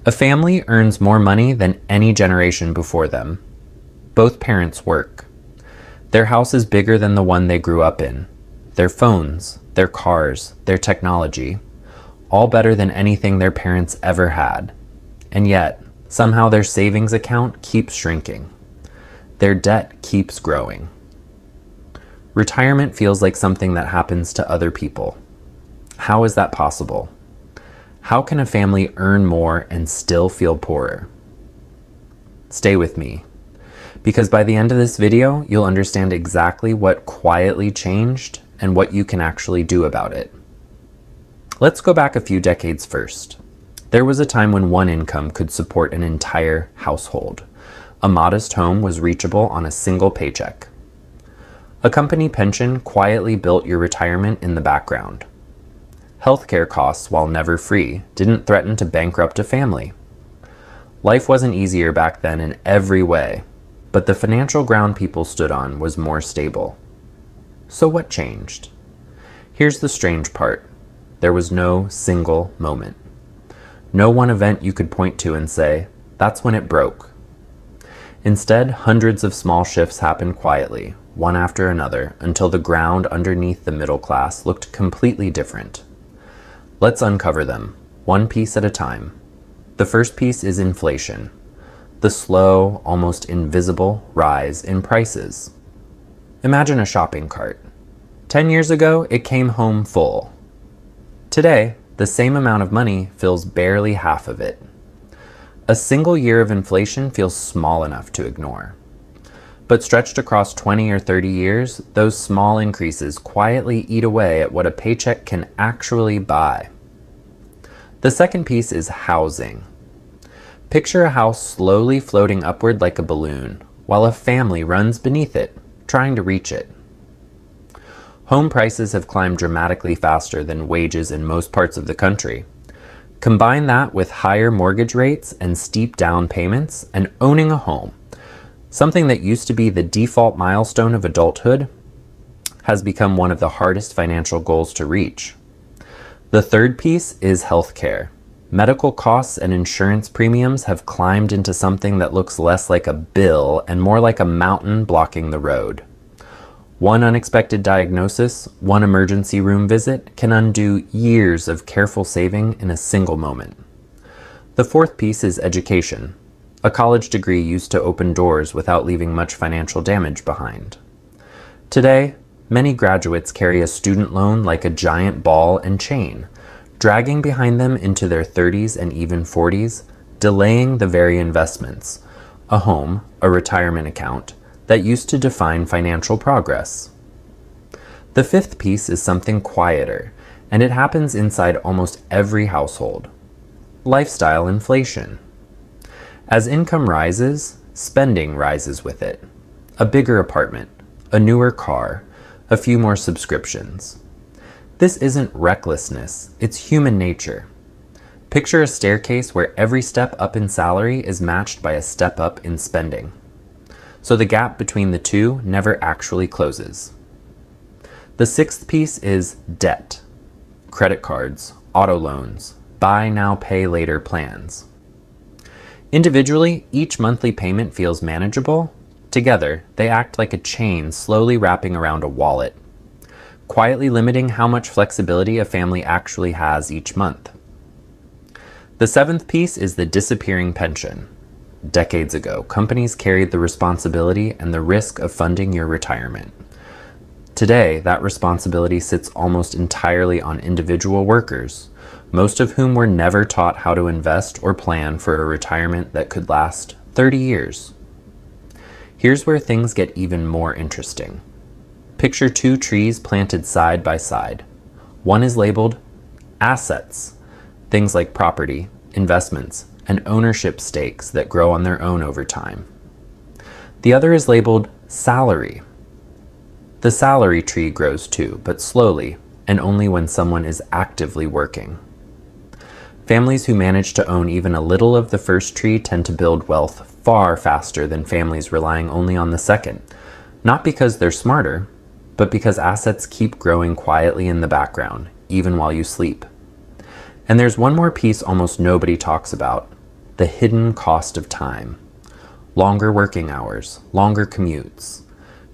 A family earns more money than any generation before them. Both parents work. Their house is bigger than the one they grew up in. Their phones, their cars, their technology, all better than anything their parents ever had. And yet, somehow their savings account keeps shrinking. Their debt keeps growing. Retirement feels like something that happens to other people. How is that possible? How can a family earn more and still feel poorer? Stay with me, because by the end of this video, you'll understand exactly what quietly changed and what you can actually do about it. Let's go back a few decades first. There was a time when one income could support an entire household. A modest home was reachable on a single paycheck. A company pension quietly built your retirement in the background. Healthcare costs, while never free, didn't threaten to bankrupt a family. Life wasn't easier back then in every way, but the financial ground people stood on was more stable. So what changed? Here's the strange part. There was no single moment. No one event you could point to and say, that's when it broke. Instead, hundreds of small shifts happened quietly, one after another, until the ground underneath the middle class looked completely different. Let's uncover them, one piece at a time. The first piece is inflation, the slow, almost invisible rise in prices. Imagine a shopping cart. 10 years ago, it came home full. Today, the same amount of money fills barely half of it. A single year of inflation feels small enough to ignore. But stretched across 20 or 30 years, those small increases quietly eat away at what a paycheck can actually buy. The second piece is housing. Picture a house slowly floating upward like a balloon, while a family runs beneath it, trying to reach it. Home prices have climbed dramatically faster than wages in most parts of the country. Combine that with higher mortgage rates and steep down payments, and owning a home, something that used to be the default milestone of adulthood, has become one of the hardest financial goals to reach. The third piece is healthcare. Medical costs and insurance premiums have climbed into something that looks less like a bill and more like a mountain blocking the road. One unexpected diagnosis, one emergency room visit can undo years of careful saving in a single moment. The fourth piece is education. A college degree used to open doors without leaving much financial damage behind. Today, many graduates carry a student loan like a giant ball and chain, dragging behind them into their 30s and even 40s, delaying the very investments, a home, a retirement account, that used to define financial progress. The fifth piece is something quieter, and it happens inside almost every household. Lifestyle inflation. As income rises, spending rises with it. A bigger apartment, a newer car, a few more subscriptions. This isn't recklessness, it's human nature. Picture a staircase where every step up in salary is matched by a step up in spending. So the gap between the two never actually closes. The sixth piece is debt. Credit cards, auto loans, buy now, pay later plans. Individually, each monthly payment feels manageable. Together, they act like a chain slowly wrapping around a wallet, quietly limiting how much flexibility a family actually has each month. The seventh piece is the disappearing pension. Decades ago, companies carried the responsibility and the risk of funding your retirement. Today, that responsibility sits almost entirely on individual workers, most of whom were never taught how to invest or plan for a retirement that could last 30 years. Here's where things get even more interesting. Picture two trees planted side by side. One is labeled assets, things like property, investments, and ownership stakes that grow on their own over time. The other is labeled salary. The salary tree grows too, but slowly, and only when someone is actively working. Families who manage to own even a little of the first tree tend to build wealth far faster than families relying only on the second, not because they're smarter, but because assets keep growing quietly in the background, even while you sleep. And there's one more piece almost nobody talks about: the hidden cost of time. Longer working hours, longer commutes,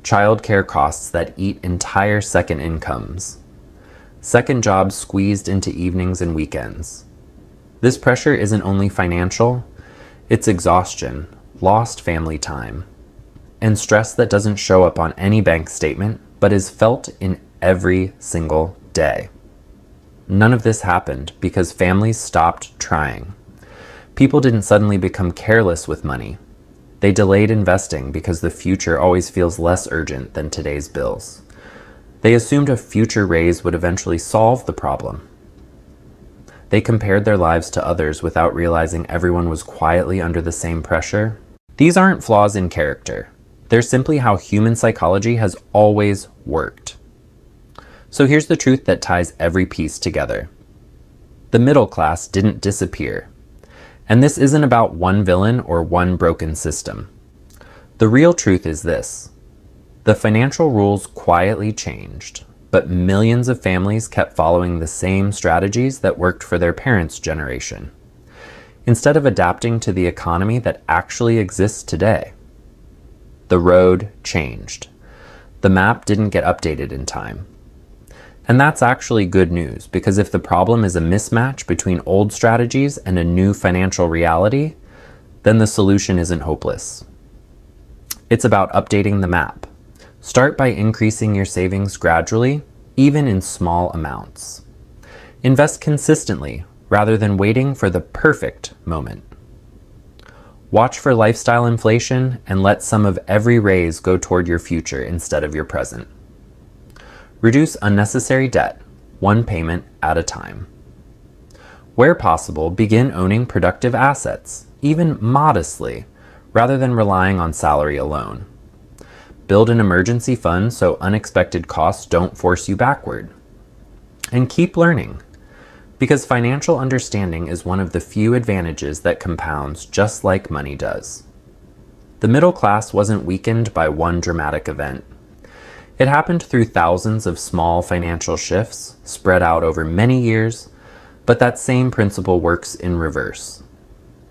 childcare costs that eat entire second incomes, second jobs squeezed into evenings and weekends. This pressure isn't only financial, it's exhaustion, lost family time, and stress that doesn't show up on any bank statement but is felt in every single day. None of this happened because families stopped trying. People didn't suddenly become careless with money. They delayed investing because the future always feels less urgent than today's bills. They assumed a future raise would eventually solve the problem. They compared their lives to others without realizing everyone was quietly under the same pressure. These aren't flaws in character. They're simply how human psychology has always worked. So here's the truth that ties every piece together. The middle class didn't disappear. And this isn't about one villain or one broken system. The real truth is this. The financial rules quietly changed, but millions of families kept following the same strategies that worked for their parents' generation, instead of adapting to the economy that actually exists today. The road changed. The map didn't get updated in time. And that's actually good news, because if the problem is a mismatch between old strategies and a new financial reality, then the solution isn't hopeless. It's about updating the map. Start by increasing your savings gradually, even in small amounts. Invest consistently rather than waiting for the perfect moment. Watch for lifestyle inflation and let some of every raise go toward your future instead of your present. Reduce unnecessary debt, one payment at a time. Where possible, begin owning productive assets, even modestly, rather than relying on salary alone. Build an emergency fund so unexpected costs don't force you backward. And keep learning, because financial understanding is one of the few advantages that compounds just like money does. The middle class wasn't weakened by one dramatic event. It happened through thousands of small financial shifts spread out over many years, but that same principle works in reverse.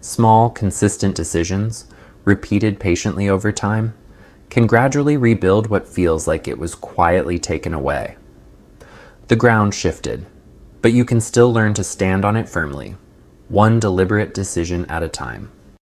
Small, consistent decisions, repeated patiently over time, can gradually rebuild what feels like it was quietly taken away. The ground shifted, but you can still learn to stand on it firmly, one deliberate decision at a time.